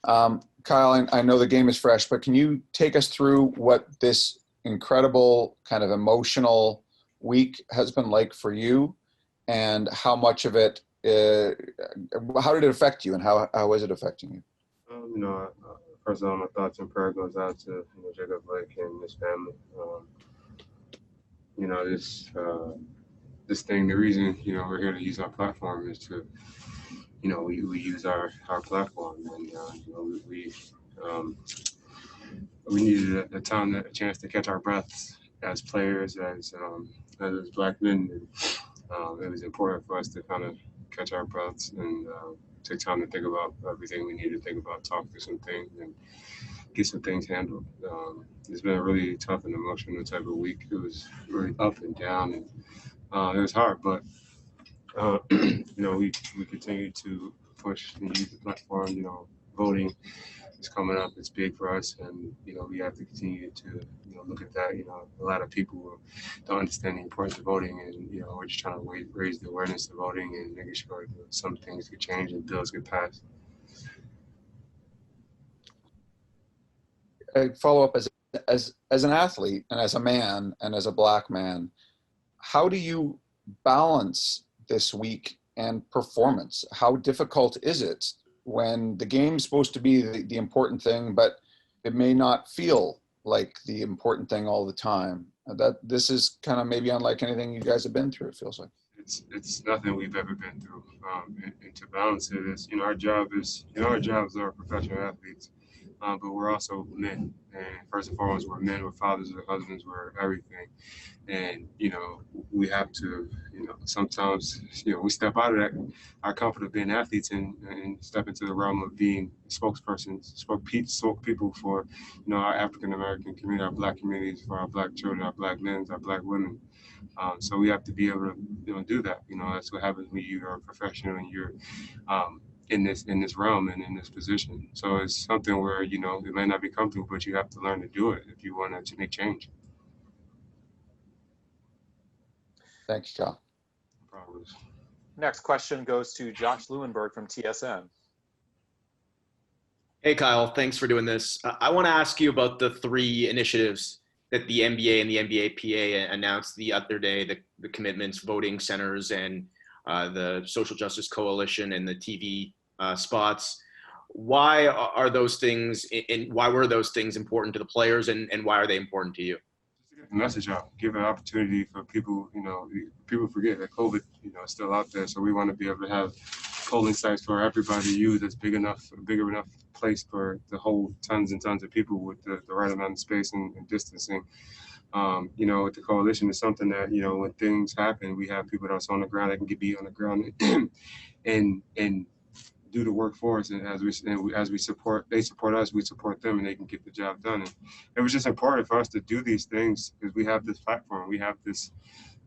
Kyle, I know the game is fresh, but can you take us through what this incredible kind of emotional week has been like for you, and how much of it, how did it affect you, and how is it affecting you? First of all, my thoughts and prayer goes out to Jacob Blake and his family. This thing, the reason we're here to use our platform is to we use our platform, and we needed a chance to catch our breaths as players, as black men. And, it was important for us to kind of catch our breaths and take time to think about everything we need to think about, talk through some things, and get some things handled. It's been a really tough and emotional type of week. It was really up and down, and it was hard, but we continue to push and use the platform. Voting is coming up. It's big for us, and we have to continue to look at that. A lot of people don't understand the importance of voting, and we're just trying to raise the awareness of voting and making sure that some things get changed and bills get passed. A follow up, as an athlete and as a man and as a black man, how do you balance this week and performance? How difficult is it when the game's supposed to be the important thing, but it may not feel like the important thing all the time? That this is kind of maybe unlike anything you guys have been through, it feels like. It's nothing we've ever been through. And to balance it is, our jobs are professional athletes, but we're also men. And first and foremost, we're men, we're fathers, we're husbands, we're everything. And, we have to, sometimes, we step out of that, our comfort of being athletes, and step into the realm of being spokespersons, people for, our African-American community, our black communities, for our black children, our black men, our black women. So we have to be able to, do that. That's what happens when you are a professional and you're in this realm and in this position. So it's something where, it may not be comfortable, but you have to learn to do it if you want to make change. Thank you, Kyle. No problem. Next question goes to Josh Lewenberg from TSN. Hey, Kyle, thanks for doing this. I want to ask you about the 3 initiatives that the NBA and the NBA PA announced the other day, the commitments, voting centers, and the Social Justice Coalition and the TV spots. Why are those things, and why were those things important to the players, and why are they important to you? Just to get the message out, give an opportunity for people, people forget that COVID, is still out there. So we want to be able to have polling sites for everybody to use that's bigger enough place for to hold tons and tons of people with the right amount of space and distancing. With the coalition, is something that, when things happen, we have people that's on the ground that can be on the ground and do the work for us. And as we support, they support us, we support them, and they can get the job done. And it was just important for us to do these things because we have this platform, we have this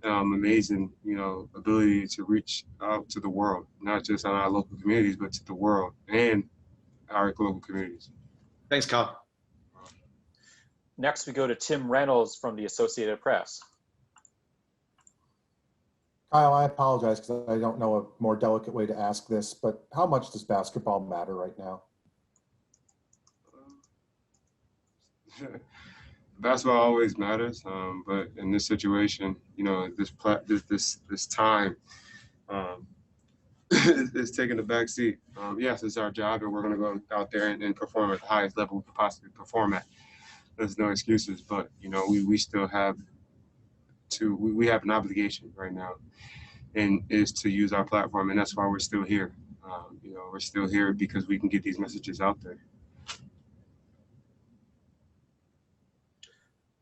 amazing, ability to reach out to the world, not just on our local communities, but to the world and our global communities. Thanks, Kyle. Next, we go to Tim Reynolds from the Associated Press. Kyle, I apologize because I don't know a more delicate way to ask this, but how much does basketball matter right now? Basketball always matters, but in this situation, this time is taking a back seat. Yes, it's our job, and we're going to go out there and perform at the highest level we could possibly perform at. There's no excuses, but we still have we have an obligation right now, and is to use our platform, and that's why we're still here. We're still here because we can get these messages out there.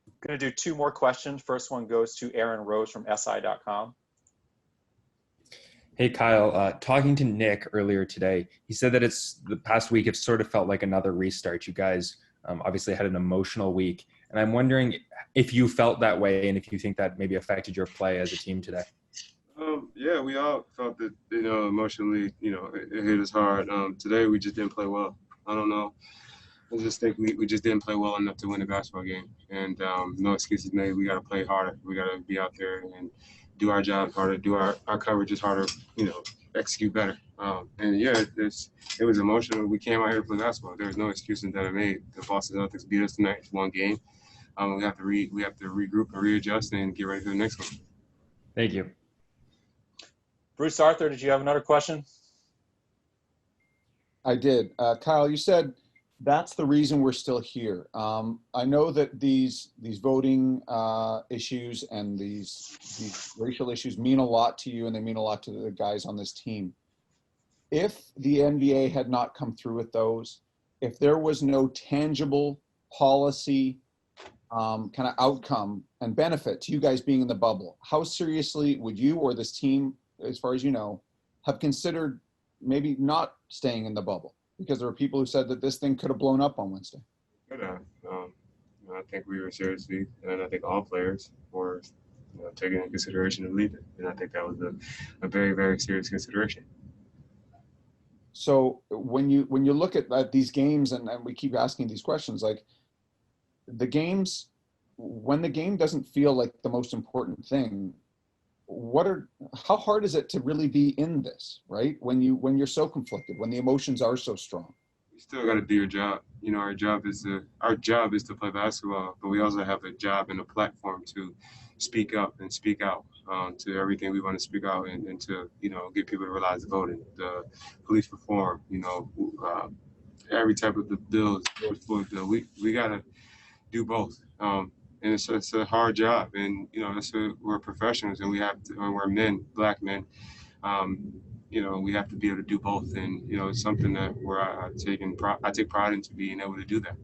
I'm going to do 2 more questions. First one goes to Aaron Rose from SI.com. Hey, Kyle, talking to Nick earlier today, he said that the past week, it sort of felt like another restart. You guys obviously had an emotional week, and I'm wondering if you felt that way and if you think that maybe affected your play as a team today. Yeah, we all felt that, emotionally, it hit us hard. Today, we just didn't play well. I don't know. I just think we just didn't play well enough to win a basketball game. And no excuses made. We got to play harder. We got to be out there and do our job harder, do our coverages harder, execute better. And yeah, it was emotional. We came out here to play basketball. There's no excuses that I made. The Boston Celtics beat us tonight. It's one game. We have to regroup and readjust and get ready for the next one. Thank you. Bruce Arthur, did you have another question? I did. Kyle, you said that's the reason we're still here. I know that these voting issues and these racial issues mean a lot to you, and they mean a lot to the guys on this team. If the NBA had not come through with those, if there was no tangible policy kind of outcome and benefit to you guys being in the bubble, how seriously would you or this team, as far as you know, have considered maybe not staying in the bubble? Because there were people who said that this thing could have blown up on Wednesday. I think we were seriously, and I think all players were taking into consideration of leaving. And I think that was a very, very serious consideration. So when you look at these games, and we keep asking these questions, like the games, when the game doesn't feel like the most important thing, how hard is it to really be in this, right? When you're so conflicted, when the emotions are so strong. You still got to do your job. Our job is to play basketball, but we also have a job and a platform to speak up and speak out to everything we want to speak out and to get people to realize the voting, the police reform, every type of the bills. We got to do both. And it's a hard job, and we're professionals, and we're men, black men. We have to be able to do both, and it's something that I take pride into being able to do that.